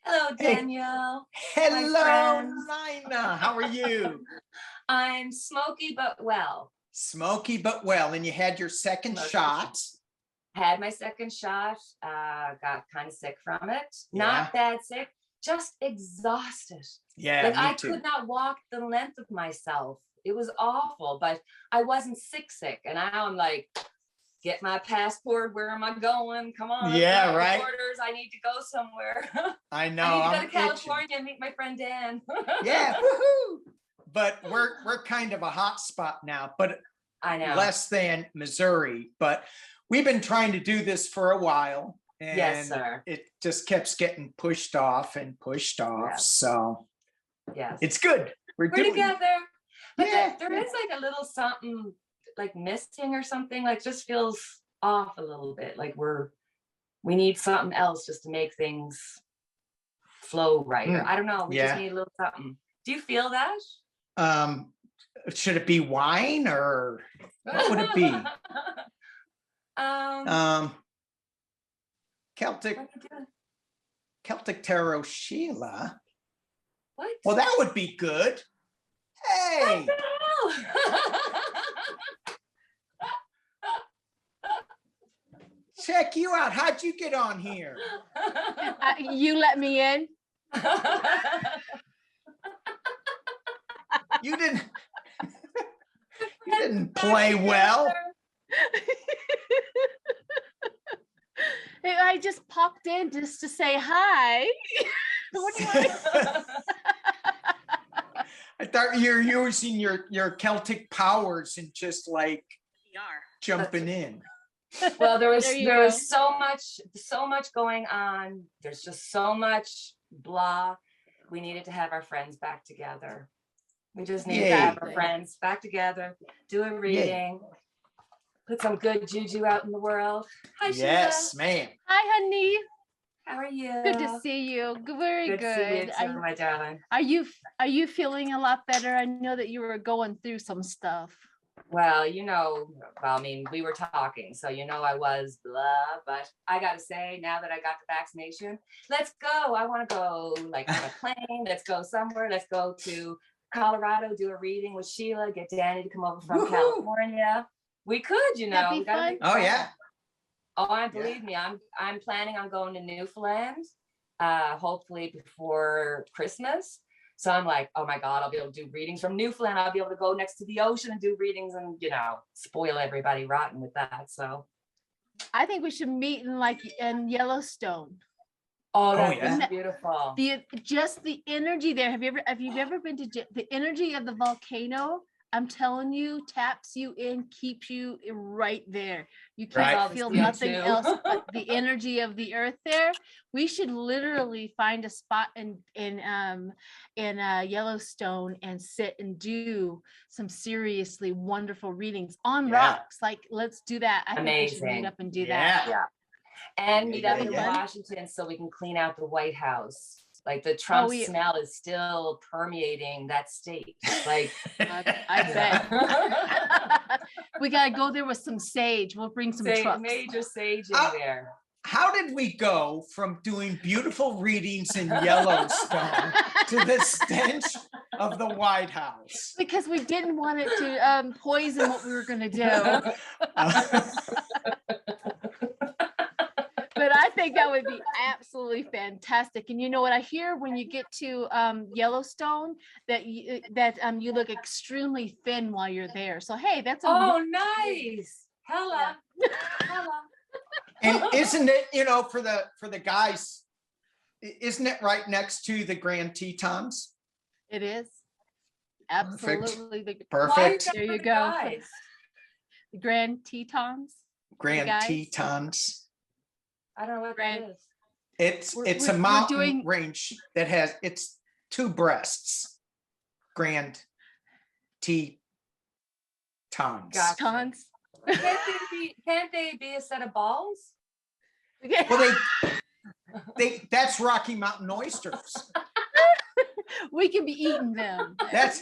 Hello, Hey. Danielle. Hello, friends. Nina. How are you? I'm smoky but well. Smoky but well. And you had your second Smoky. shot. Had my second shot. Got kind of sick from it. Yeah. Not bad sick, just exhausted. Yeah, Like me I too. could not walk the length of myself. It was awful, but I wasn't sick. And now I'm like, get my passport. Where am I going? Come on. Yeah, let's right. Orders. I need to go somewhere. I know. I need to go I'm to California and meet my friend Dan. Yeah, woohoo! But we're kind of a hot spot now, but I know. less than Missouri. But we've been trying to do this for a while, and Yes, sir. it just keeps getting pushed off and pushed off. Yes. So yes, it's good. We're doing together. But Yeah, there is like a little something like missing or something. Like just feels off a little bit. Like we need something else just to make things flow right. Or I don't know. We just need a little something. Do you feel that? Should it be wine or what would it be? Celtic Tarot Sheila. What? Well, that would be good. Hey. Check you out. How'd you get on here? You let me in. You didn't play well. I just popped in just to say hi. What do you want? I thought you were using your Celtic powers and just like jumping in. Well, there was so much going on. There's just so much blah. We needed to have our friends back together. We just need to have our friends back together, do a reading, put some good juju out in the world. Hi, yes, Sheila. ma'am. Hi, honey. How are you? Good to see you. Very good. To see you too, my darling. Are you feeling a lot better? I know that you were going through some stuff. Well, I mean, we were talking, so I was blah, but I got to say, now that I got the vaccination, let's go. I want to go like on a plane. Let's go somewhere. Let's go to Colorado, do a reading with Sheila, get Danny to come over from California. We could, That'd be fun. Oh, yeah. Oh, believe me, I'm planning on going to Newfoundland, hopefully before Christmas. So I'm like, oh my God, I'll be able to do readings from Newfoundland. I'll be able to go next to the ocean and do readings and, spoil everybody rotten with that. So I think we should meet in Yellowstone. Oh, that's beautiful. Just the energy there. Have you ever been to the energy of the volcano? I'm telling you, taps you in, keeps you right there. You can't feel nothing else but the energy of the earth there. We should literally find a spot in Yellowstone and sit and do some seriously wonderful readings on rocks. Like, let's do that. I think we should meet up and do that. Yeah. And meet up in Washington so we can clean out the White House. Like the Trump smell is still permeating that state. Like I bet. We gotta go there with some sage. We'll bring some trucks. Major sage in there. How did we go from doing beautiful readings in Yellowstone to the stench of the White House? Because we didn't want it to poison what we were going to do. But I think that would be absolutely fantastic. And you know what I hear when you get to Yellowstone, that you look extremely thin while you're there. So hey, that's nice. Hella. And isn't it, for the guys, isn't it right next to the Grand Tetons? It is. Absolutely. Perfect. There you go. The Grand Tetons. Grand Tetons. I don't know what that is. It's a mountain range that has it's two breasts. Grand Tetons. Gotcha. Tons. Can't they be a set of balls? Well, that's Rocky Mountain oysters. We can be eating them. That's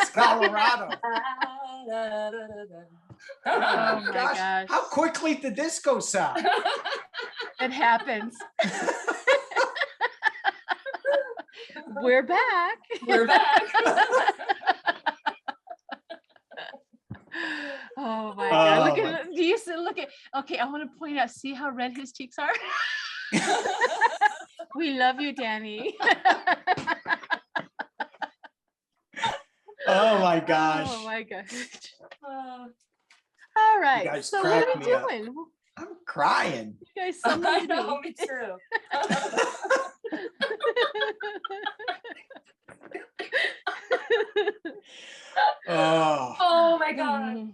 Colorado. Oh my gosh. How quickly did this go south? It happens. We're back. We're back. Oh my God. Look at, do you see, look at, okay, I want to point out, see how red his cheeks are? We love you, Danny. Oh my gosh. Oh my gosh. All right. guys So what are crack we me up. doing? I'm crying. You guys I summoned know, me. me too. Oh, Oh my God. Mm.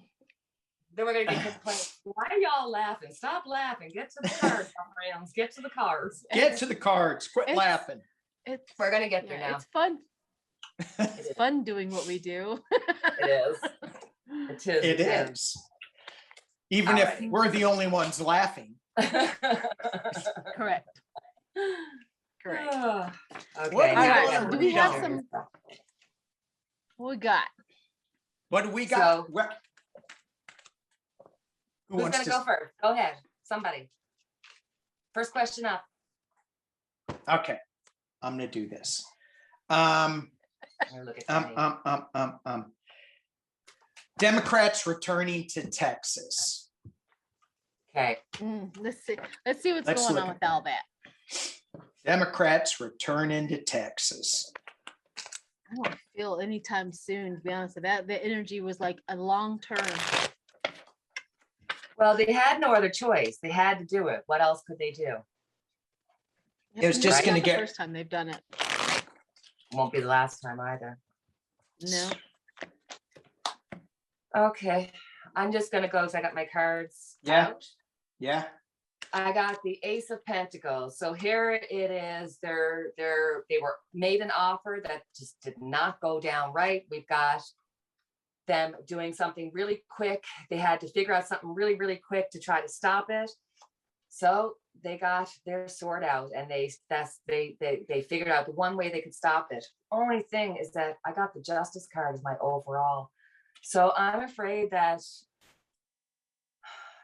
Then we're gonna get complaining. Why are y'all laughing? Stop laughing. Get to the cards, my friends. Get to the cards. get to the cards. Quit It's- laughing. It's, We're gonna get there now. It's fun. It It's is. fun doing what we do. It is. It is. It is. Even if Alrighty. we're the only ones laughing. Correct. Correct. Okay. What do All we right. wanna So do we read have on? some? What we got? What do we got? So- Who Who's wants gonna to? go first? Go ahead. Somebody. First question up. Okay, I'm gonna do this. Look at Danny. Democrats returning to Texas. Okay. Let's see. Let's see what's Let's going look on at with all that. Democrats returning to Texas. I don't feel anytime soon, to be honest with that. The energy was like a long term. Well, they had no other choice. They had to do it. What else could they do? It was just That's gonna not the get- first time they've done it. Won't be the last time either. No. Okay. I'm just gonna go because I got my cards Yeah. out. Yeah, I got the Ace of Pentacles. So here it is. They were made an offer that just did not go down right. We've got them doing something really quick. They had to figure out something really, really quick to try to stop it. So they got their sword out and they figured out the one way they could stop it. Only thing is that I got the Justice card as my overall. So I'm afraid that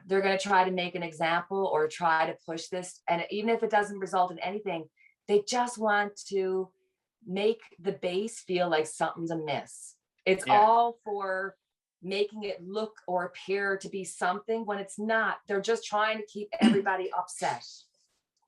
they're going to try to make an example or try to push this. And even if it doesn't result in anything, they just want to make the base feel like something's amiss. It's Yeah. all for making it look or appear to be something when it's not. They're just trying to keep everybody upset.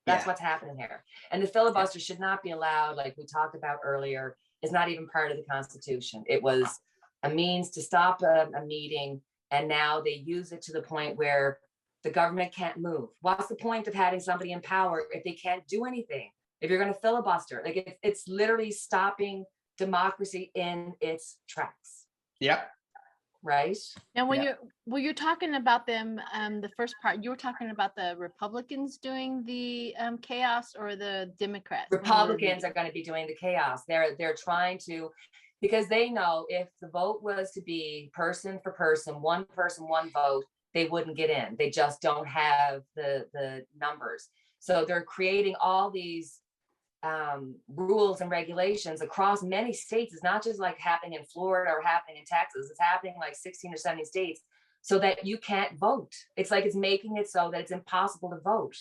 That's Yeah. what's happening here. And the filibuster should not be allowed, like we talked about earlier, is not even part of the Constitution. It was a means to stop a meeting. And now they use it to the point where the government can't move. What's the point of having somebody in power if they can't do anything? If you're going to filibuster, like it's literally stopping democracy in its tracks, yep. right? Now, when Yeah. you're talking about them, the first part, you were talking about the Republicans doing the chaos or the Democrats? Republicans are going to be doing the chaos. They're trying to, because they know if the vote was to be person, one vote, they wouldn't get in. They just don't have the numbers. So they're creating all these rules and regulations across many states. It's not just like happening in Florida or happening in Texas. It's happening like 16 or 17 states so that you can't vote. It's like it's making it so that it's impossible to vote.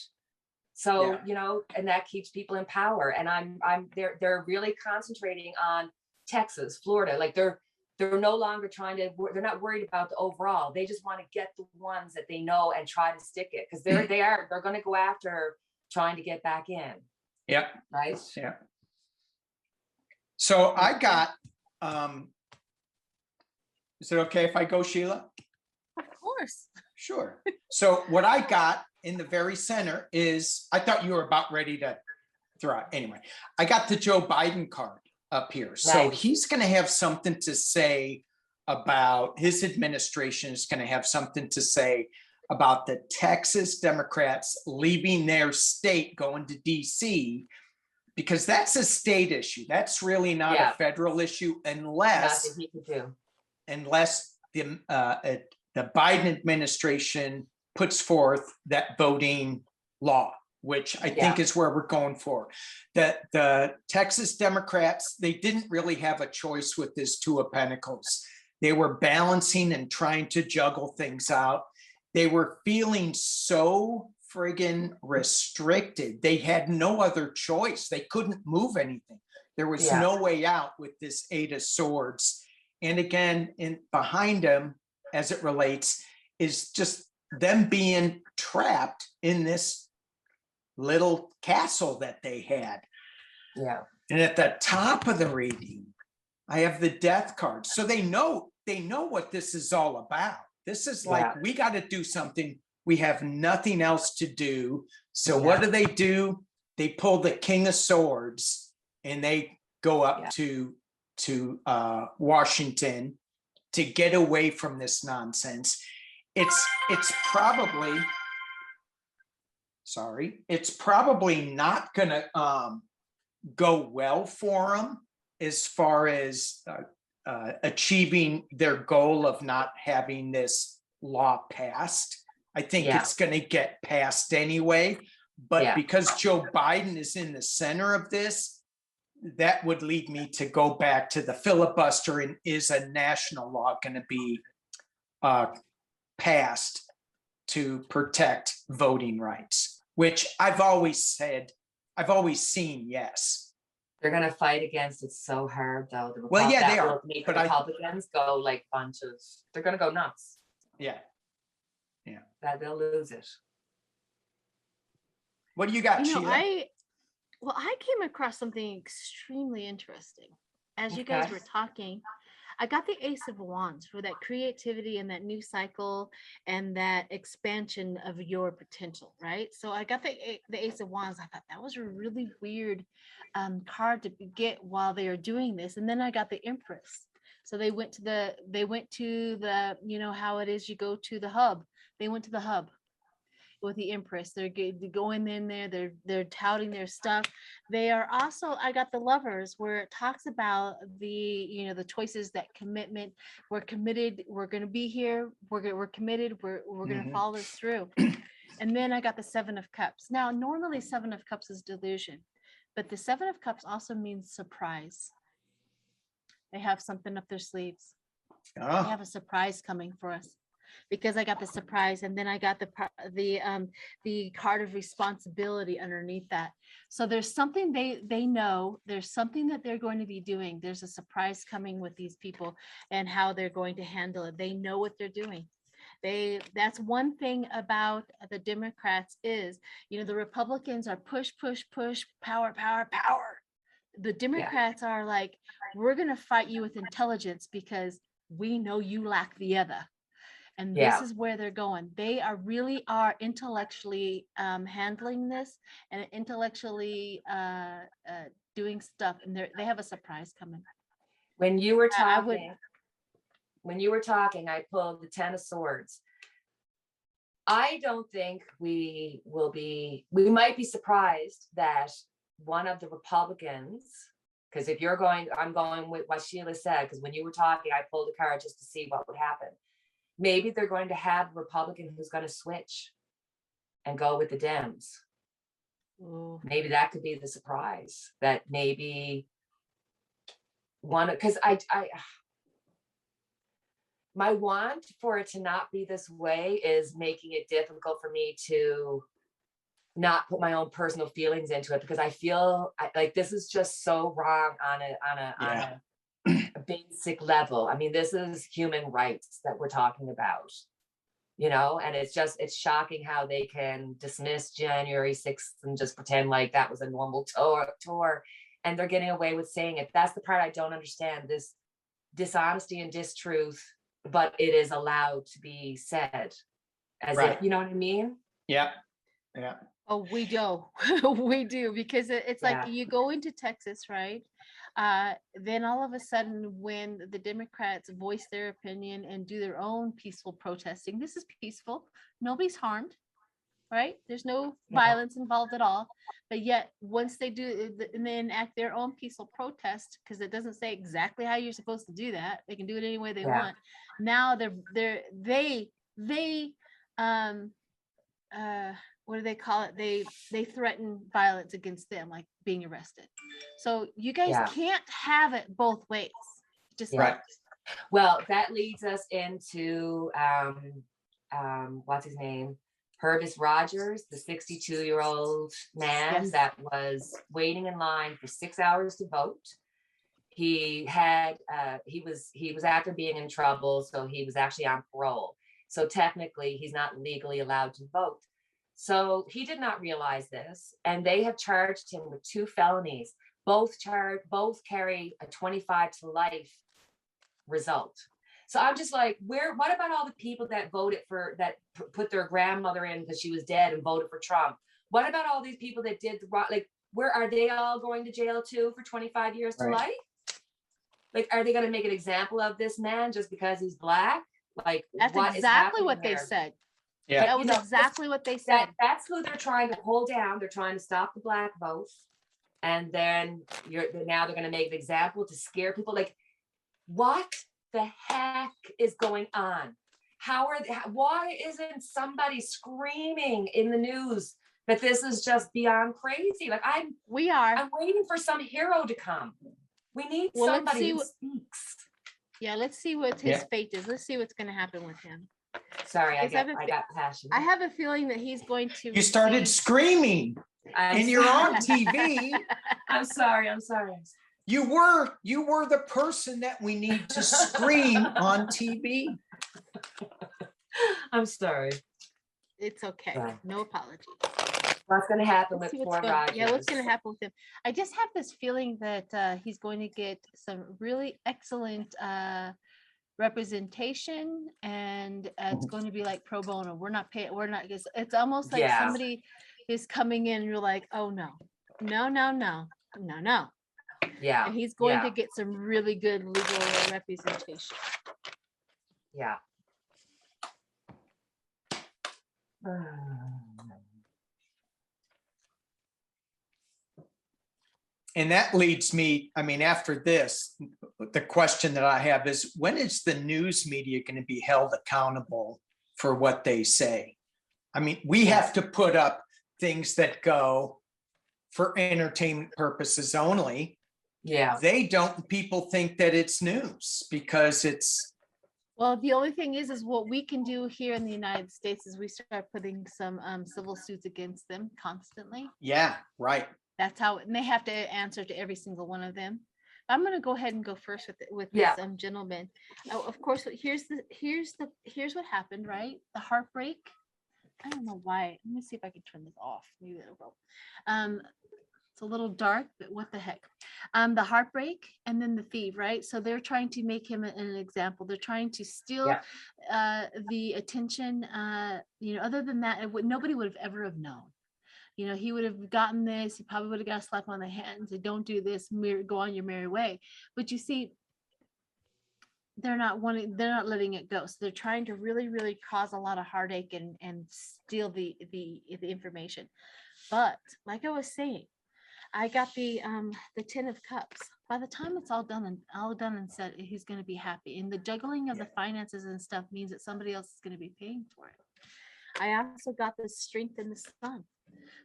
So, Yeah. you know, and that keeps people in power. And they're really concentrating on Texas, Florida. Like they're no longer they're not worried about the overall. They just want to get the ones that they know and try to stick it because they're going to go after trying to get back in. Yep. Right. Yeah. So I got, is it okay if I go, Sheila? Of course. Sure. So what I got in the very center is, I thought you were about ready to throw out. Anyway, I got the Joe Biden card up here. So Nice. he's going to have something to say about his administration is going to have something to say about the Texas Democrats leaving their state, going to DC, because that's a state issue. That's really not Yeah. a federal issue unless Nothing he could do. the Biden administration puts forth that voting law, which I think is where we're going for. That the Texas Democrats, they didn't really have a choice with this Two of Pentacles. They were balancing and trying to juggle things out. They were feeling so friggin' restricted. They had no other choice. They couldn't move anything. There was no way out with this 8 of Swords. And again, behind them, as it relates, is just them being trapped in this little castle that they had. Yeah. And at the top of the reading, I have the Death card. So they know what this is all about. This is like, we got to do something. We have nothing else to do. So what do? They pull the King of Swords and they go up to Washington to get away from this nonsense. It's probably not gonna go well for them as far as achieving their goal of not having this law passed. I think it's going to get passed anyway, but because Joe Biden is in the center of this, that would lead me to go back to the filibuster. And is a national law going to be passed to protect voting rights? Which I've always seen, yes. They're going to fight against it so hard, though. They are. But Republicans go like bunches. They're going to go nuts. Yeah. That they'll lose it. What do you got, Sheila? I came across something extremely interesting. As you guys were talking, I got the Ace of Wands for that creativity and that new cycle and that expansion of your potential, right? So I got the Ace of Wands. I thought that was a really weird card to get while they are doing this. And then I got the Empress. So they went to the, you know how it is, you go to the hub. They went to the hub with the Empress. They're going in there, they're touting their stuff. They are also, I got the Lovers, where it talks about the choices, that commitment. We're committed, we're going to be here, we're committed, we're going to follow this through. And then I got the Seven of Cups. Now normally Seven of Cups is delusion, but the Seven of Cups also means surprise. They have something up their sleeves. They have a surprise coming for us. Because I got the surprise, and then I got the card of responsibility underneath that. So there's something they know, there's something that they're going to be doing. There's a surprise coming with these people and how they're going to handle it. They know what they're doing. That's one thing about the Democrats is, the Republicans are push, power. The Democrats are like, we're going to fight you with intelligence because we know you lack the other. And this is where they're going. They really are intellectually handling this and intellectually doing stuff. And they have a surprise coming. When you were talking, I pulled the 10 of Swords. I don't think we might be surprised that one of the Republicans, because if you're going, I'm going with what Sheila said, because when you were talking, I pulled a card just to see what would happen. Maybe they're going to have a Republican who's going to switch and go with the Dems. Ooh. Maybe that could be the surprise, that maybe one, because my want for it to not be this way is making it difficult for me to not put my own personal feelings into it, because I feel like this is just so wrong on a basic level. I mean, this is human rights that we're talking about, and it's shocking how they can dismiss January 6th and just pretend like that was a normal tour, and they're getting away with saying it. That's the part I don't understand, this dishonesty and distruth, but it is allowed to be said as if, you know what I mean? Yeah. Oh, we do. We do, because it's like you go into Texas, right? Then all of a sudden, when the Democrats voice their opinion and do their own peaceful protesting, this is peaceful. Nobody's harmed, right? There's no violence involved at all. But yet, once they do and they enact their own peaceful protest, because it doesn't say exactly how you're supposed to do that, they can do it any way they want. Now they what do they call it? They threaten violence against them, like being arrested. So you guys can't have it both ways. Just right. Well, that leads us into what's his name? Purvis Rogers, the 62-year-old man Yes. that was waiting in line for 6 hours to vote. He had he was after being in trouble, so he was actually on parole. So technically, he's not legally allowed to vote. So he did not realize this, and they have charged him with 2 felonies. Both carry a 25 to life result. So I'm just like, what about all the people that voted for, that put their grandmother in because she was dead and voted for Trump? What about all these people that did like, where are they all going to jail too for 25 years to life? Like, are they going to make an example of this man just because he's Black? Like, that's exactly what they said. Yeah, that was exactly what they said. That's who they're trying to pull down. They're trying to stop the Black vote. And then now they're going to make an example to scare people. Like, what the heck is going on? Why isn't somebody screaming in the news that this is just beyond crazy? Like, I'm waiting for some hero to come. We need somebody who speaks. Yeah, let's see what his fate is. Let's see what's going to happen with him. Sorry, I got passionate. I have a feeling that he's going to. You started screaming, and you're on TV. I'm sorry. You were the person that we need to scream on TV. I'm sorry. It's okay. Right. No apology. What's going to happen with poor Rogers? Yeah, what's going to happen with him? I just have this feeling that he's going to get some really excellent representation, and it's going to be like pro bono. We're not paying. We're not. It's almost like somebody is coming in, and you're like, oh no. Yeah. And he's going to get some really good legal representation. Yeah. And that leads me, I mean, after this, the question that I have is, when is the news media going to be held accountable for what they say? I mean, we have to put up things that go for entertainment purposes only. Yeah. They don't, people think that it's news because it's. Well, the only thing is what we can do here in the United States is we start putting some civil suits against them constantly. Yeah, right. That's how, and they have to answer to every single one of them. I'm going to go ahead and go first with this gentleman. Of course, here's what happened, right? The heartbreak. I don't know why. Let me see if I can turn this off. Maybe it'll go. It's a little dark, but what the heck? The heartbreak and then the thief, right? So they're trying to make him an example. They're trying to steal the attention. Other than that, nobody would have ever have known. He would have gotten this. He probably would have got a slap on the hand and said, don't do this, go on your merry way. But you see, they're not letting it go. So they're trying to really, really cause a lot of heartache and steal the information. But like I was saying, I got the 10 of cups. By the time it's all done and said, he's going to be happy. And the juggling of the finances and stuff means that somebody else is going to be paying for it. I also got the strength in the sun.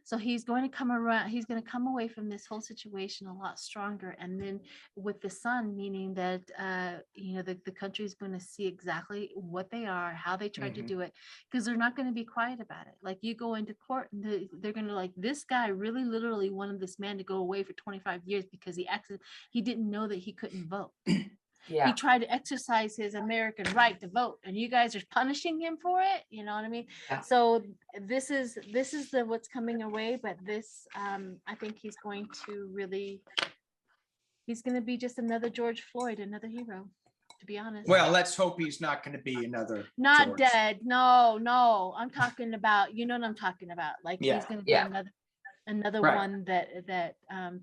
So he's going to come around, he's going to come away from this whole situation a lot stronger. And then with the sun, meaning that, the country is going to see exactly what they are, how they tried to do it, because they're not going to be quiet about it. Like, you go into court and they're going to like, this guy really literally wanted this man to go away for 25 years because he didn't know that he couldn't vote. Yeah. He tried to exercise his American right to vote, and you guys are punishing him for it. You know what I mean? Yeah. So this is what's coming away. But this, I think he's going to be just another George Floyd, another hero, to be honest. Well, let's hope he's not going to be another. Not George. dead. No. I'm talking about, you know what I'm talking about. Like, he's going to be another one that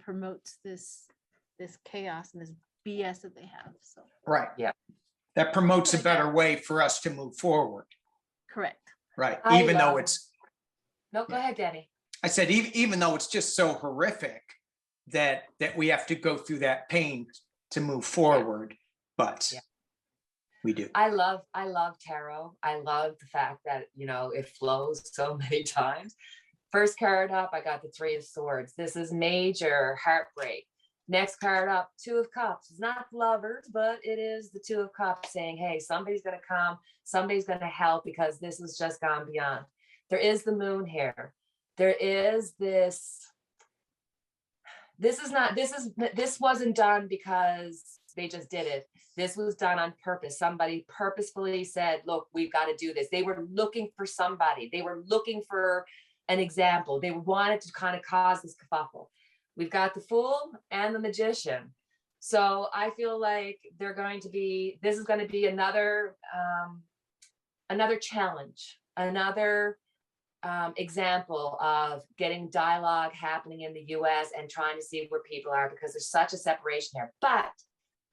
promotes this chaos and this BS that they have. So right, that promotes a better way for us to move forward. Correct. Right. Go ahead, Danny. I said even though it's just so horrific that we have to go through that pain to move forward, but we do. I love tarot. I love the fact that it flows so many times. First card up, I got the 3 of Swords. This is major heartbreak. Next card up, 2 of Cups. It's not lovers, but it is the 2 of Cups saying, hey, somebody's going to come, somebody's going to help, because this has just gone beyond. There is the moon here. There is this. This wasn't done because they just did it. This was done on purpose. Somebody purposefully said, look, we've got to do this. They were looking for somebody. They were looking for an example. They wanted to kind of cause this kerfuffle. We've got the Fool and the Magician. So I feel like this is going to be another challenge, another example of getting dialogue happening in the US and trying to see where people are, because there's such a separation there. But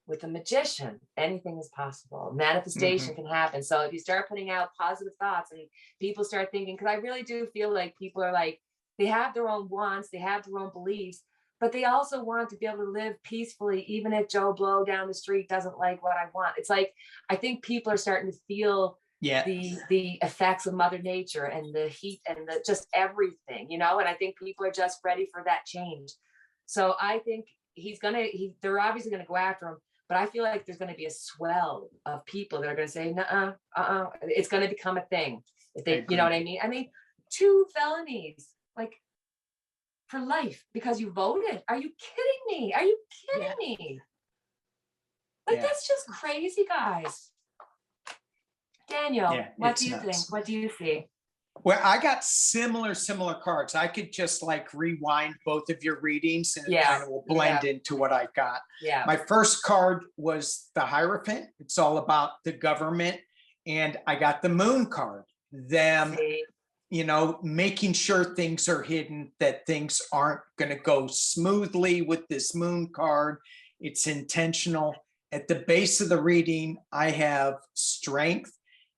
with the Magician, anything is possible. Manifestation can happen. So if you start putting out positive thoughts and people start thinking, because I really do feel like people are like, they have their own wants, they have their own beliefs, but they also want to be able to live peacefully, even if Joe Blow down the street doesn't like what I want. It's like, I think people are starting to feel the effects of Mother Nature and the heat and the just everything, and I think people are just ready for that change. So I think they're obviously gonna go after him, but I feel like there's gonna be a swell of people that are gonna say, nuh-uh, it's gonna become a thing. If they, you know what I mean? I mean, 2 felonies, like, for life because you voted. Are you kidding me? Are you kidding me? Like, that's just crazy, guys. Daniel, what do you think? What do you see? Well, I got similar cards. I could just like rewind both of your readings and it kind of will blend into what I got. Yeah. My first card was the Hierophant. It's all about the government. And I got the Moon card. Them, making sure things are hidden, that things aren't going to go smoothly with this Moon card. It's intentional. At the base of the reading, I have Strength.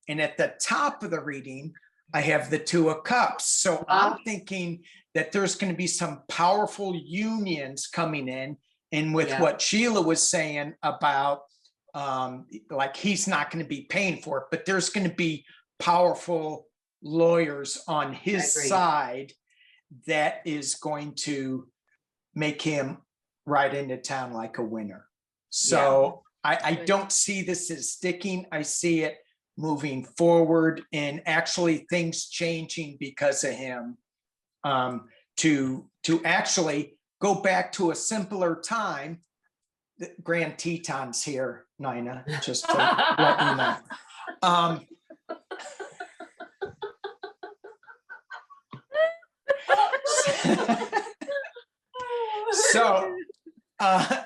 And at the top of the reading, I have the 2 of Cups. So I'm thinking that there's going to be some powerful unions coming in. And with what Sheila was saying about, like, he's not going to be paying for it, but there's going to be powerful lawyers on his side that is going to make him ride into town like a winner. So I don't see this as sticking. I see it moving forward and actually things changing because of him, to actually go back to a simpler time. The Grand Teton's here, Nina, just to let you know.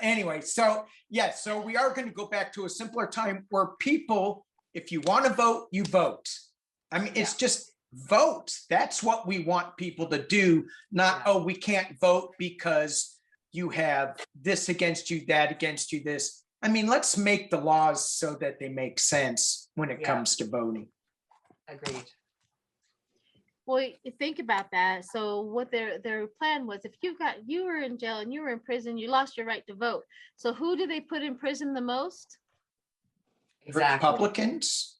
Anyway, so we are going to go back to a simpler time where people, if you want to vote, you vote. I mean, it's just vote. That's what we want people to do. Not, oh, we can't vote because you have this against you, that against you, this. I mean, let's make the laws so that they make sense when it comes to voting. Agreed. Well, think about that. So what their plan was, if you were in jail and you were in prison, you lost your right to vote. So who do they put in prison the most? Exactly. Republicans.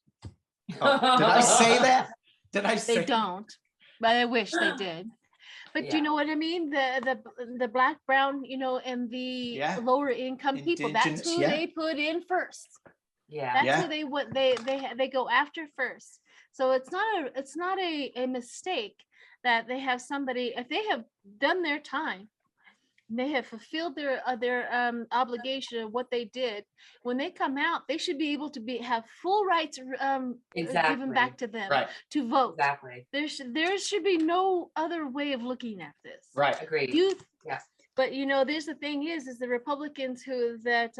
Oh, did I say that? Did I say? They don't, but I wish they did. But do you know what I mean? The black, brown, and the lower income people. That's who they put in first. Yeah. That's who they go after first. So it's not a mistake that they have somebody, if they have done their time, they have fulfilled their obligation of what they did. When they come out, they should be able to have full rights given back to them to vote. Exactly. There should be no other way of looking at this. Right. Agreed. But there's the thing is the Republicans that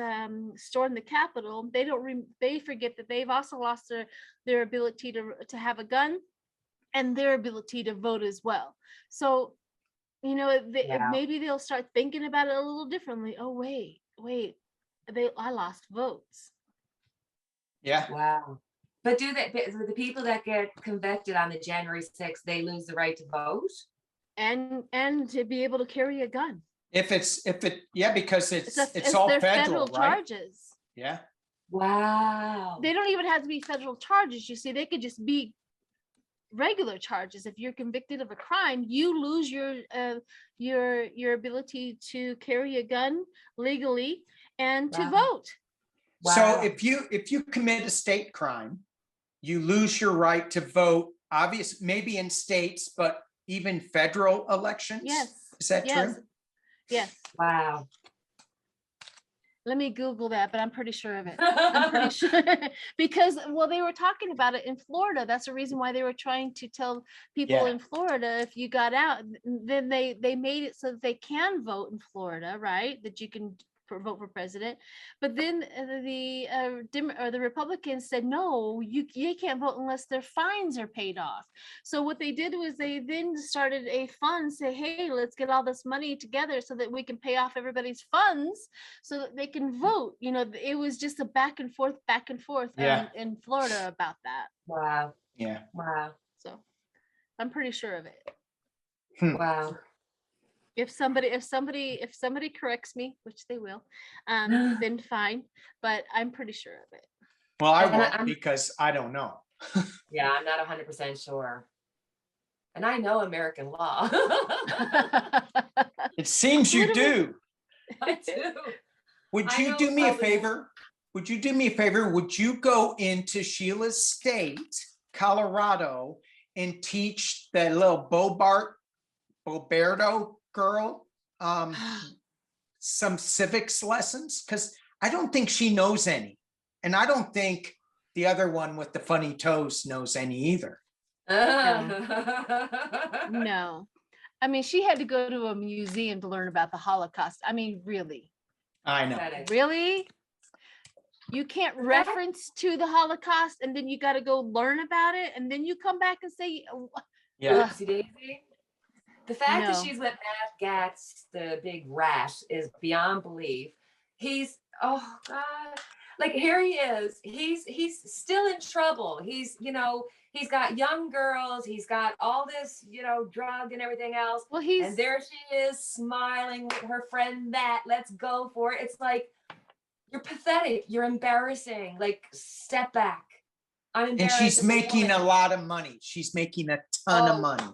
stormed the Capitol, they forget that they've also lost their ability to have a gun and their ability to vote as well. So maybe they'll start thinking about it a little differently. Oh, wait, I lost votes. Yeah. Wow. But the people that get convicted on the January 6th, they lose the right to vote? And to be able to carry a gun. Because it's all federal charges. Yeah. Wow. They don't even have to be federal charges. You see, they could just be regular charges. If you're convicted of a crime, you lose your ability to carry a gun legally and to vote. Wow. So if you commit a state crime, you lose your right to vote obvious, maybe in states, but even federal elections? Yes. Is that Yes. true? Yes. Wow. Let me Google that, but I'm pretty sure of it. I'm pretty sure because, well, they were talking about it in Florida. That's the reason why they were trying to tell people in Florida, if you got out, then they made it so that they can vote in Florida, right? That you can vote for president. But then the Republicans said, no, you can't vote unless their fines are paid off. So what they did was they then started a fund, say, hey, let's get all this money together so that we can pay off everybody's funds so that they can vote. You know, it was just a back and forth in Florida about that. Wow. Yeah. Wow. So I'm pretty sure of it. Wow. If somebody corrects me, which they will, then fine. But I'm pretty sure of it. Well, I won't because I don't know. Yeah, I'm not 100% sure. And I know American law. It seems you do. I do. Would you do me a favor? Would you do me a favor? Would you go into Sheila's state, Colorado, and teach that little Boberto girl some civics lessons? Because I don't think she knows any. And I don't think the other one with the funny toes knows any either. No. I mean, she had to go to a museum to learn about the Holocaust. I mean, really? I know. Really? You can't reference to the Holocaust and then you got to go learn about it and then you come back and say, yeah. Oopsie daisy. The fact that she's with Matt Gatz, the big rash, is beyond belief. He's, oh God, like here he is. He's still in trouble. He's, you know, he's got young girls. He's got all this, you know, drug and everything else. Well, and there she is smiling with her friend Matt. Let's go for it. It's like, you're pathetic. You're embarrassing. Like, step back. I'm embarrassed. And she's making a lot of money. She's making a ton of money.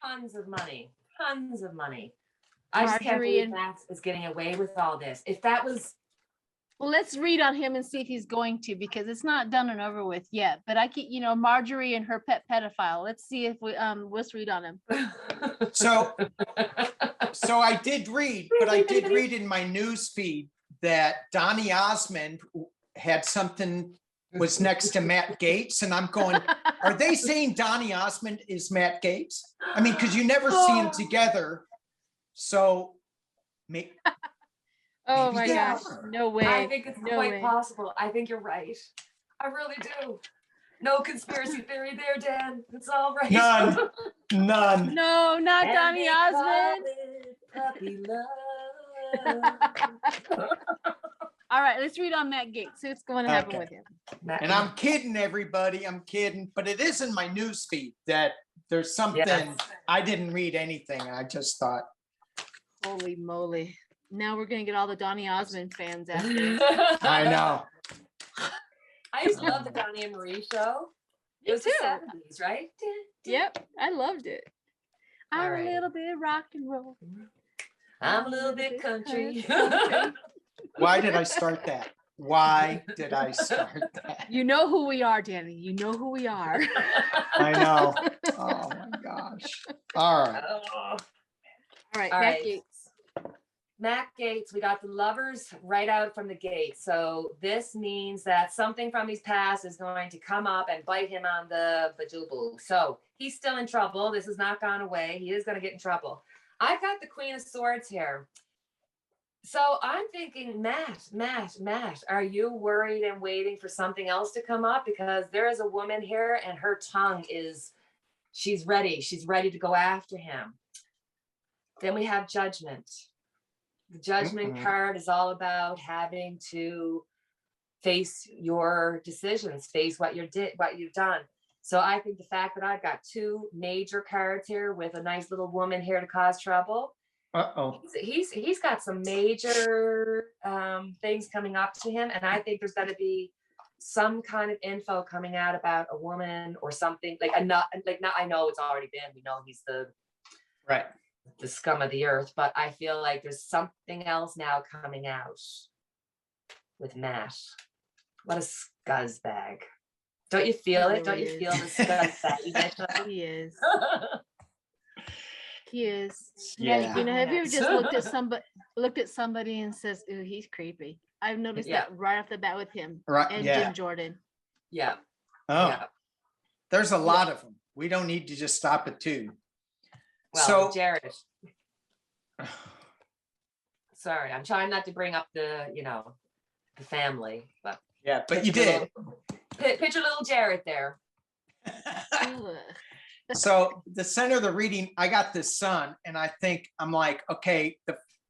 Tons of money. Tons of money. I just can't believe Max is getting away with all this. If that was... Well, let's read on him and see if he's going to, because it's not done and over with yet. But I keep, you know, Marjorie and her pet pedophile. Let's see if let's read on him. So I did read, but I did read in my news feed that Donny Osmond had something, was next to Matt Gaetz, and I'm going, are they saying Donny Osmond is Matt Gaetz? I mean, because you never see them together. So oh my gosh, no way. I think it's quite possible. I think you're right. I really do. No conspiracy theory there, Dan. It's all right. None. No, not Donny Osmond. Puppy love. All right, let's read on Matt Gaetz. See what's going to happen with him. And I'm kidding, everybody. I'm kidding, but it is in my news feed that there's something. I didn't read anything. I just thought, holy moly! Now we're gonna get all the Donny Osmond fans after. I know. I used to love the Donny and Marie show. It was the 70s, right? Yep, I loved it. I'm a little bit rock and roll. I'm a little bit country. Why did I start that? Why did I start that? You know who we are, Danny. You know who we are. I know. Oh my gosh. All right. All right, Matt Gaetz. Matt Gaetz, we got the lovers right out from the gate. So this means that something from his past is going to come up and bite him on the bajuboo. So he's still in trouble. This has not gone away. He is going to get in trouble. I've got the Queen of Swords here. So I'm thinking, Matt, are you worried and waiting for something else to come up? Because there is a woman here and her tongue is, she's ready. She's ready to go after him. Then we have Judgment. The Judgment card is all about having to face your decisions, face what you've done. So I think the fact that I've got two major cards here with a nice little woman here to cause trouble. He's got some major things coming up to him, and I think there's going to be some kind of info coming out about a woman or something. I know it's already been. We know he's the scum of the earth, but I feel like there's something else now coming out with Matt. What a scuzzbag. Don't you feel it? Don't really you is. feel the stuff that you get? He is. He is. Yeah. You know, have you ever just looked at somebody and says, "Ooh, he's creepy"? I've noticed Yeah. that right off the bat with him Right. and Yeah. Jim Jordan. Yeah. Oh, Yeah. there's a lot of them. We don't need to just stop at 2. Well, So Jared. Sorry, I'm trying not to bring up the family, but yeah, but you did. Picture little Jared there. So the center of the reading, I got this son, and I'm like, okay,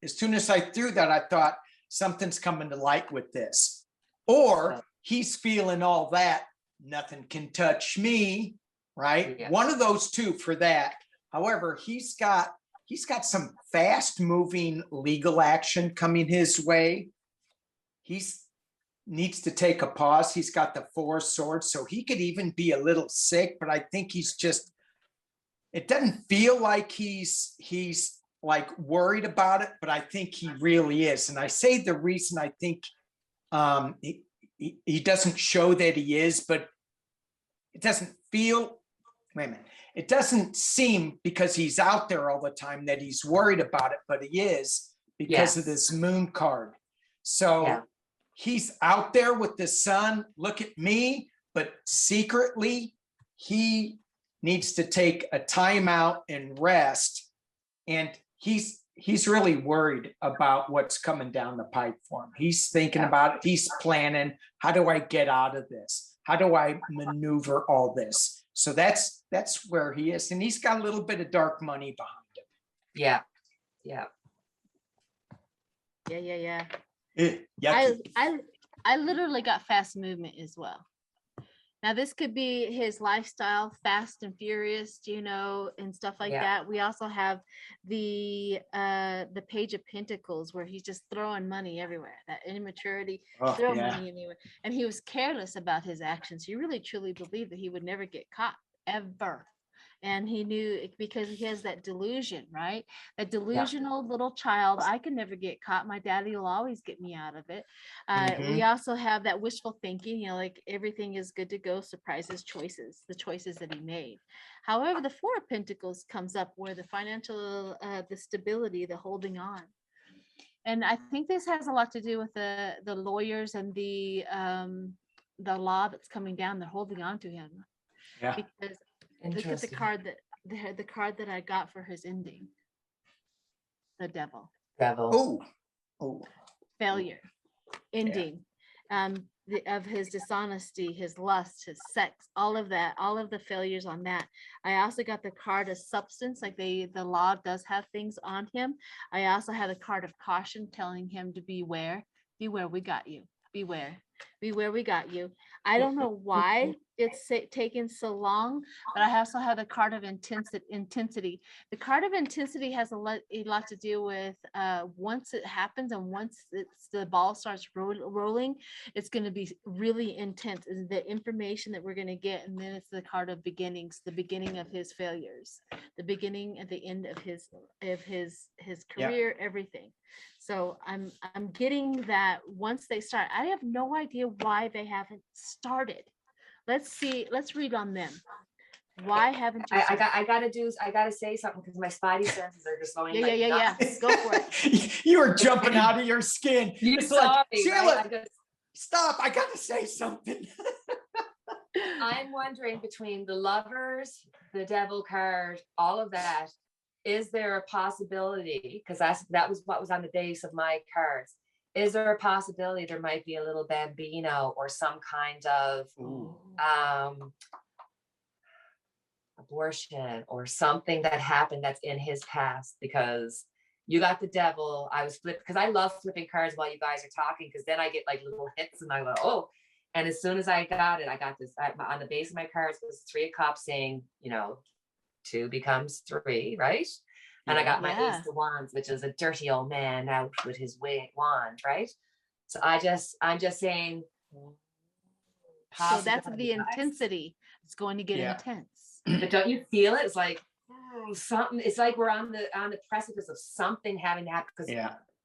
as soon as I threw that, I thought something's coming to light with this. Or he's feeling all that, nothing can touch me, right? Yeah. One of those two for that. However, he's got some fast moving legal action coming his way. He's needs to take a pause. He's got the 4 swords, so he could even be a little sick, but I think he's just, it doesn't feel like he's like worried about it, but I think he really is. And I say the reason I think he doesn't show that he is, but it doesn't feel, wait a minute, it doesn't seem, because he's out there all the time, that he's worried about it, but he is because of this moon card. So he's out there with the sun, look at me, but secretly he needs to take a time out and rest. And he's really worried about what's coming down the pipe for him. He's thinking about it. He's planning, how do I get out of this? How do I maneuver all this? So that's where he is. And he's got a little bit of dark money behind him. Yeah. Yeah. Yeah. I literally got fast movement as well. Now this could be his lifestyle, fast and furious, and stuff like that. We also have the Page of Pentacles, where he's just throwing money everywhere. That immaturity, money anywhere. And he was careless about his actions. He really truly believed that he would never get caught, ever. And he knew it because he has that delusion, right? That delusional little child. I can never get caught. My daddy will always get me out of it. We also have that wishful thinking, like everything is good to go. Surprises, choices, the choices that he made. However, the 4 of Pentacles comes up, where the financial, the stability, the holding on. And I think this has a lot to do with the lawyers and the law that's coming down. They're holding on to him. Yeah. Because look at the card that I got for his ending. The devil. Oh. Failure. Ending. Of his dishonesty, his lust, his sex, all of that, all of the failures on that. I also got the card of substance, like the law does have things on him. I also had a card of caution telling him to beware. Beware, we got you. Beware, we got you. I don't know why it's taken so long, but I also have the card of intensity. The card of intensity has a lot to do with once it happens, and once the ball starts rolling, it's going to be really intense. Is the information that we're going to get, and then it's the card of beginnings, the beginning of his failures, the beginning at the end of his career, everything. So I'm getting that once they start, I have no idea why they haven't started. Let's see. Let's read on them. Why haven't you? I gotta say something, because my spidey senses are just going. Yeah. Go for it. You were jumping out of your skin. It's like, Sheila, right? Stop! I gotta say something. I'm wondering, between the Lovers, the Devil card, all of that, is there a possibility? Because that was what was on the base of my cards. Is there a possibility there might be a little bambino or some kind of abortion or something that happened that's in his past? Because you got the Devil. I was flipped, because I love flipping cards while you guys are talking, because then I get like little hits and I go, oh. And as soon as I got it, I got this on the base of my cards was 3 of Cups, saying, 2 becomes 3, right? And I got my Ace of Wands, which is a dirty old man out with his wand, right? So I'm just saying. So that's the intensity. It's going to get intense. But don't you feel it? It's like something. It's like we're on the precipice of something having to happen. Because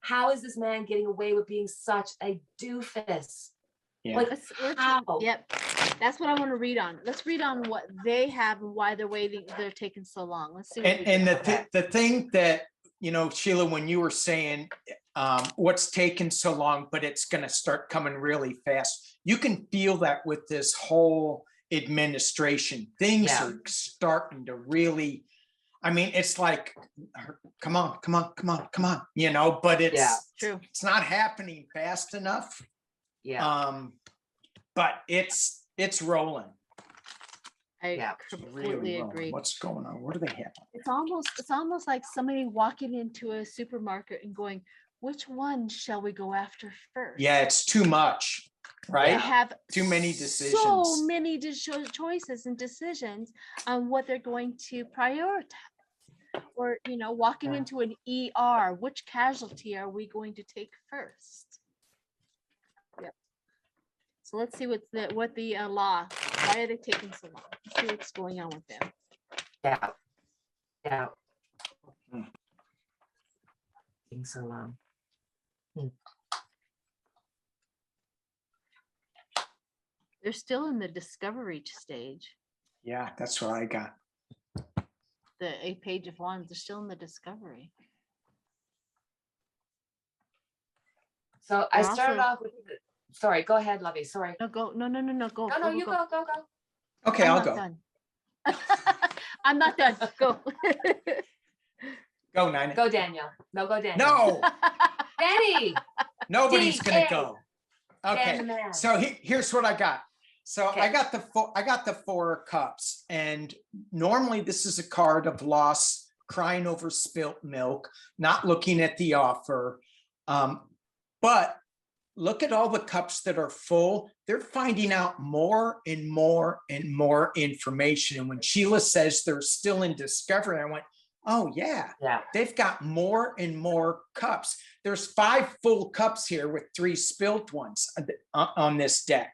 how is this man getting away with being such a doofus? Yeah. Like, how? Yep. That's what I want to read on. Let's read on what they have and why they're taking so long. Let's see. And the thing that, Sheila, when you were saying what's taken so long, but it's going to start coming really fast, you can feel that with this whole administration. Things are starting to really, it's like, come on, but true. It's not happening fast enough. Yeah. But it's rolling. I completely agree. What's going on? What do they have? It's almost like somebody walking into a supermarket and going, which one shall we go after first? Yeah, it's too much, right? They have too many decisions. So many choices and decisions on what they're going to prioritize. Or, walking into an ER, which casualty are we going to take first? Yep. So let's see what the law, why are they taking so long? Let's see what's going on with them. Yeah. Taking so long. They're still in the discovery stage. Yeah, that's what I got. The 8 page of wands, they're still in the discovery. So I started off with, sorry, go ahead, Lovey. Sorry. No, go. Go. No, you go. Okay, I'll go. Done. I'm not done. Go. Go, Nina. Go, Daniel. No, go, Daniel. No. Benny. Nobody's gonna go. Okay. So here's what I got. So I got the 4 of Cups, and normally this is a card of loss, crying over spilt milk, not looking at the offer. But look at all the cups that are full. They're finding out more and more and more information. And when Sheila says they're still in discovery, I went, oh yeah, they've got more and more cups. There's 5 full cups here with 3 spilt ones on this deck.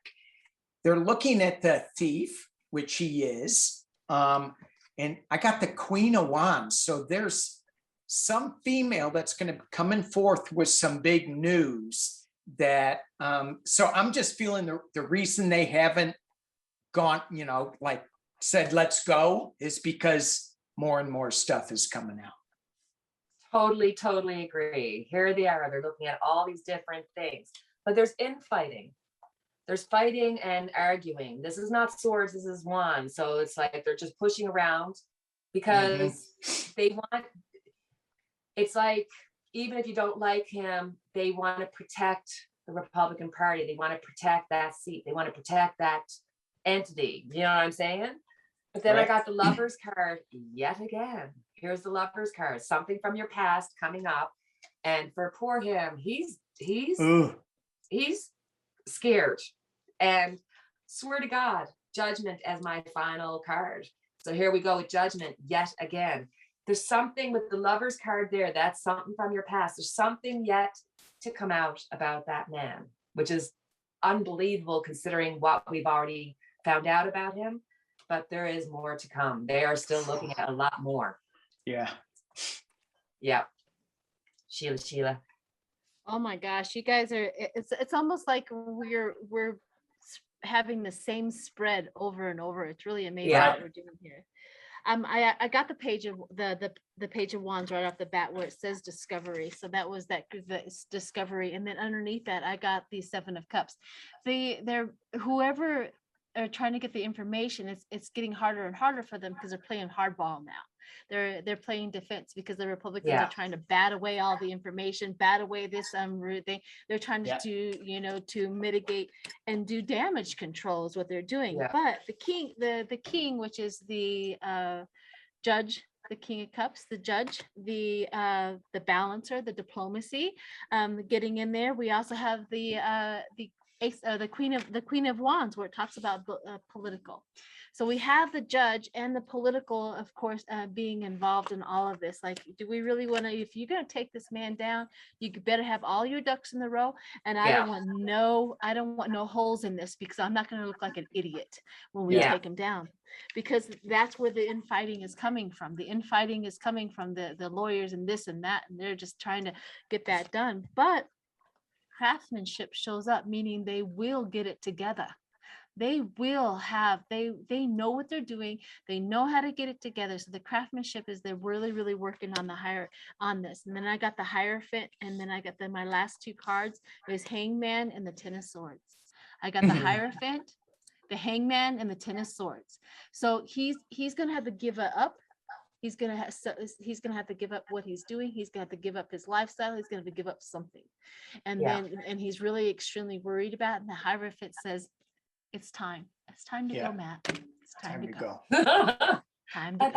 They're looking at the thief, which he is. And I got the Queen of Wands. So there's some female that's going to be coming forth with some big news that, so I'm just feeling the reason they haven't gone, like said, let's go, is because more and more stuff is coming out. Totally agree. Here they are. They're looking at all these different things, but there's infighting. There's fighting and arguing. This is not swords, this is wands. So it's like they're just pushing around because they want, it's like, even if you don't like him, they want to protect the Republican Party. They want to protect that seat. They want to protect that entity. You know what I'm saying? But then I got the Lovers card yet again. Here's the Lovers card. Something from your past coming up. And for poor him, he's scared. And swear to God, Judgment as my final card. So here we go with Judgment yet again. There's something with the Lovers card there. That's something from your past. There's something yet to come out about that man, which is unbelievable considering what we've already found out about him. But there is more to come. They are still looking at a lot more. Yeah. Sheila. Oh my gosh, you guys are, it's almost like we're having the same spread over and over. It's really amazing what we're doing here. I got the page of the page of wands right off the bat where it says discovery. So that was the discovery, and then underneath that I got the 7 of cups. They're whoever are trying to get the information, it's getting harder and harder for them because they're playing hardball now. They're playing defense because the Republicans are trying to bat away all the information, bat away this rude thing. They're trying to do, to mitigate and do damage control is what they're doing. But the king, which is the judge, the King of Cups, the judge, the balancer, the diplomacy, getting in there. We also have the Ace, the Queen of Wands, where it talks about political. So we have the judge and the political, of course, being involved in all of this. Like, do we really want to? If you're going to take this man down, you better have all your ducks in the row. And I don't want no holes in this, because I'm not going to look like an idiot when we take him down. Because that's where the infighting is coming from. The infighting is coming from the lawyers and this and that, and they're just trying to get that done. But craftsmanship shows up, meaning they will get it together. they will have, they know what they're doing. They know how to get it together. So the craftsmanship is they're really, really working on on this. And then I got the Hierophant, and then I got my last two cards is Hangman and the Ten of Swords. I got the Hierophant, the Hangman, and the Ten of Swords. So he's gonna have to give it up. He's gonna have to give up what he's doing. He's gonna have to give up his lifestyle. He's gonna have to give up something, and and he's really extremely worried about it. And the Hierophant says, "It's time. It's time to go, Matt. It's time to go. Time to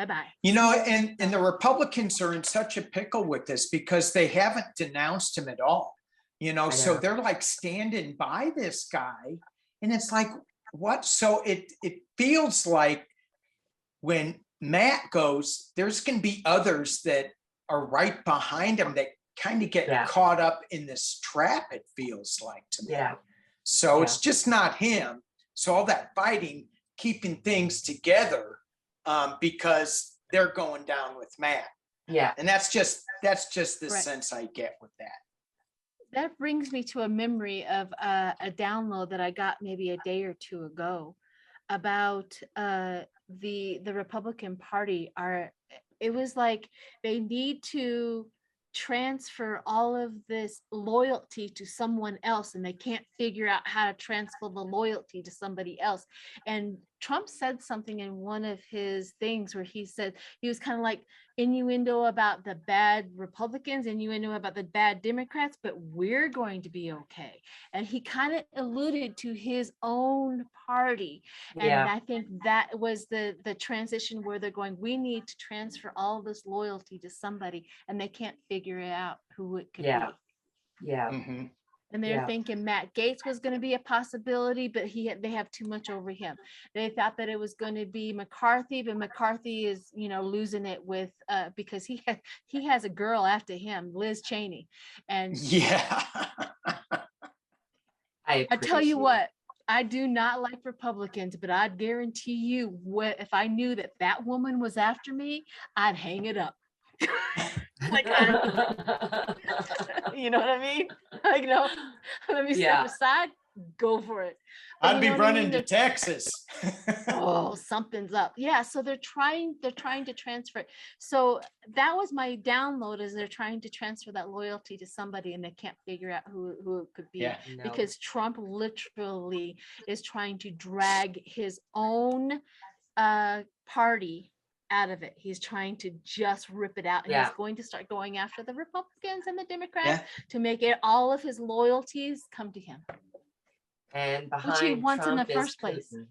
bye. You know, and the Republicans are in such a pickle with this because they haven't denounced him at all. You know, so they're like standing by this guy, and it's like, what? So it feels like when Matt goes, there's going to be others that are right behind him that kind of get caught up in this trap, it feels like to me. So it's just not him. So all that fighting, keeping things together, because they're going down with Matt. And that's just the sense I get with that. That brings me to a memory of a download that I got maybe a day or two ago about the Republican Party. It was like they need to transfer all of this loyalty to someone else, and they can't figure out how to transfer the loyalty to somebody else. And Trump said something in one of his things where he said, he was kind of like innuendo about the bad Republicans, innuendo about the bad Democrats, but we're going to be okay. And he kind of alluded to his own party. And I think that was the transition where they're going, we need to transfer all this loyalty to somebody, and they can't figure it out who it could be. And they're thinking Matt Gaetz was going to be a possibility, but they have too much over him. They thought that it was going to be McCarthy, but McCarthy is, losing it with because he has a girl after him, Liz Cheney. And I tell you what, I do not like Republicans, but I guarantee you, if I knew that woman was after me, I'd hang it up. Like, you know what I mean? Like, no, let me step aside, go for it. But I'd be running to Texas. Oh, something's up. Yeah, so they're trying to transfer it. So that was my download, is they're trying to transfer that loyalty to somebody, and they can't figure out who it could be. Because Trump literally is trying to drag his own party out of it. He's trying to just rip it out, and he's going to start going after the Republicans and the Democrats to make it all of his loyalties come to him. And behind which he wants Trump in the first place. Putin.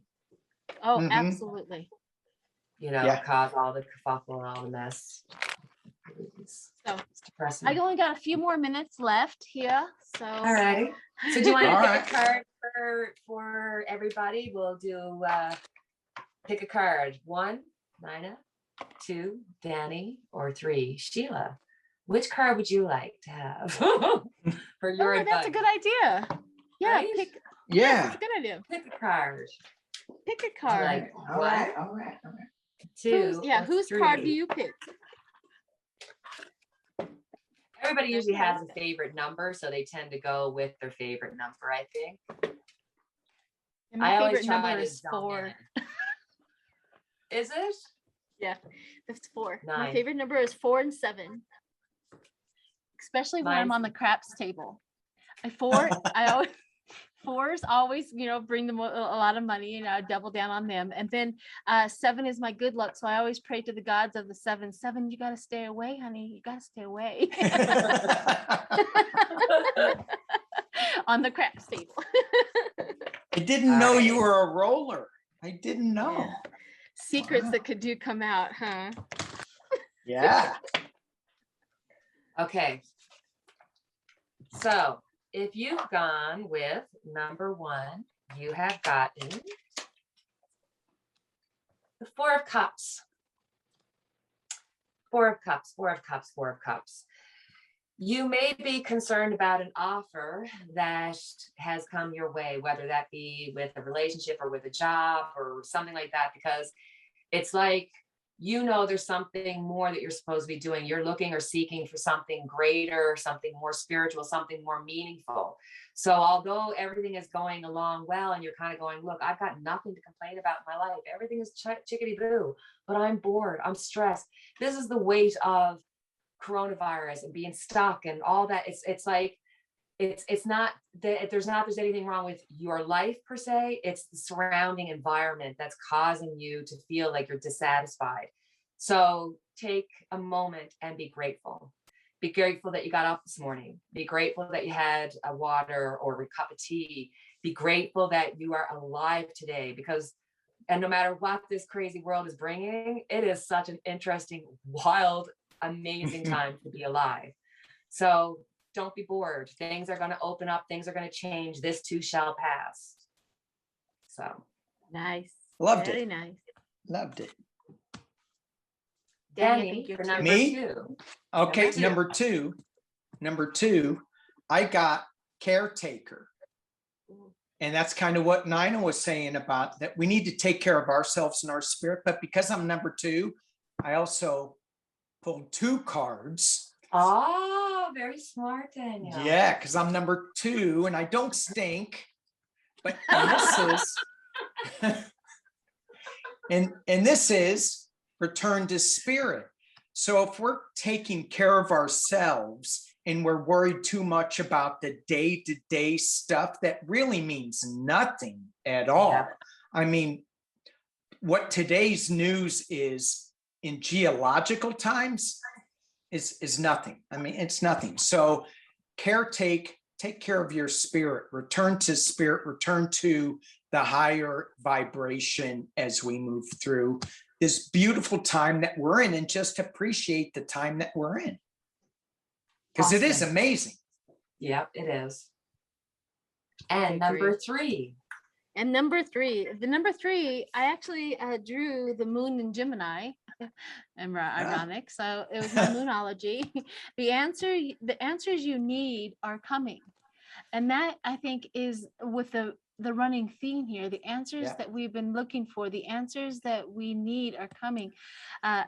Oh, absolutely. Cause all the kerfuffle and all the mess. So it's depressing. I only got a few more minutes left here. So all right. So do you want to pick a card for everybody? We'll do pick a card. 1, Nina, 2, Danny, or 3, Sheila. Which card would you like to have for your advice? That's a good idea. Yeah, right? That's a good idea. Pick a card. Pick a card. Like, all right. 2. Whose 3. card do you pick? Everybody usually has a favorite number, so they tend to go with their favorite number, I think. And my favorite number is 4. Is it? Yeah, it's 4. 9. My favorite number is 4 and 7. Especially when I'm on the craps table. 4s always, bring them a lot of money, double down on them. And then 7 is my good luck. So I always pray to the gods of the 7. 7, you got to stay away, honey. You got to stay away. On the craps table. I didn't know you were a roller. I didn't know. Yeah. Secrets that could come out, huh? Yeah. Okay. So if you've gone with number 1, you have gotten the 4 of Cups. 4 of Cups, 4 of Cups, 4 of Cups. You may be concerned about an offer that has come your way, whether that be with a relationship or with a job or something like that, because it's like you know there's something more that you're supposed to be doing. You're looking or seeking for something greater, something more spiritual, something more meaningful. So although everything is going along well and you're kind of going, look, I've got nothing to complain about in my life. Everything is chickadee boo, but I'm bored. I'm stressed. This is the weight of coronavirus and being stuck and all that. It's like, it's not that there's anything wrong with your life per se. It's the surrounding environment that's causing you to feel like you're dissatisfied. So take a moment and be grateful. Be grateful that you got up this morning. Be grateful that you had a water or a cup of tea. Be grateful that you are alive today, because, and no matter what this crazy world is bringing, it is such an interesting, wild, amazing time to be alive. So don't be bored. Things are going to open up. Things are going to change. This too shall pass. So nice. Loved Very it. nice. Loved it. Danny, for number Me? 2. Okay, number two, I got caretaker. And that's kind of what Nina was saying about that we need to take care of ourselves and our spirit. But because I'm number 2, I also pulled 2 cards. Oh, very smart, Daniel. Yeah, because I'm number 2 and I don't stink. But and this is and this is return to spirit. So if we're taking care of ourselves and we're worried too much about the day-to-day stuff that really means nothing at all. Yeah. I mean, what today's news is in geological times is nothing. I mean, it's nothing. So take care of your spirit, return to spirit, return to the higher vibration as we move through this beautiful time that we're in, and just appreciate the time that we're in. Because It is amazing. Yep, it is. And number 3. And number 3, I actually drew the moon in Gemini. Ironic. So it was my moonology. The answers you need are coming. And that, I think, is with the running theme here. The answers that we've been looking for, the answers that we need are coming.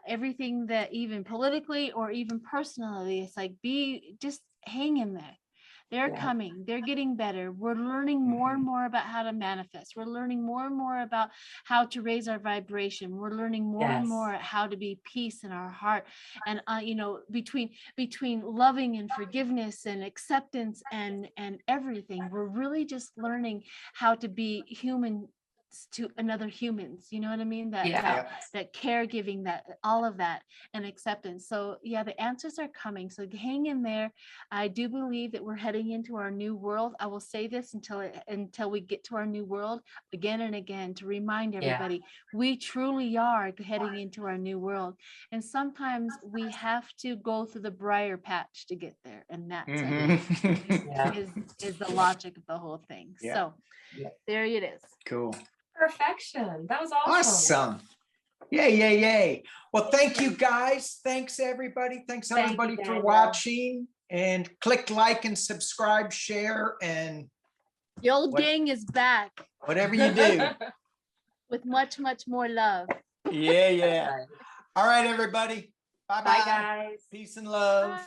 Everything that, even politically or even personally, it's like, just hang in there. They're coming. They're getting better. We're learning more and more about how to manifest. We're learning more and more about how to raise our vibration. We're learning more and more how to be peace in our heart. And between loving and forgiveness and acceptance and everything, we're really just learning how to be human to another humans, you know what I mean? That caregiving, that all of that, and acceptance. So the answers are coming. So hang in there. I do believe that we're heading into our new world. I will say this until we get to our new world again and again, to remind everybody, we truly are heading into our new world. And sometimes we have to go through the briar patch to get there. And that is the logic of the whole thing. So there it is. Cool. Perfection. That was awesome. Yay. Well, thank you guys. Thanks everybody. Thanks everybody for watching, and click like and subscribe, share, and the old gang is back. Whatever you do. With much, much more love. Yeah. All right, everybody. Bye guys. Peace and love. Bye.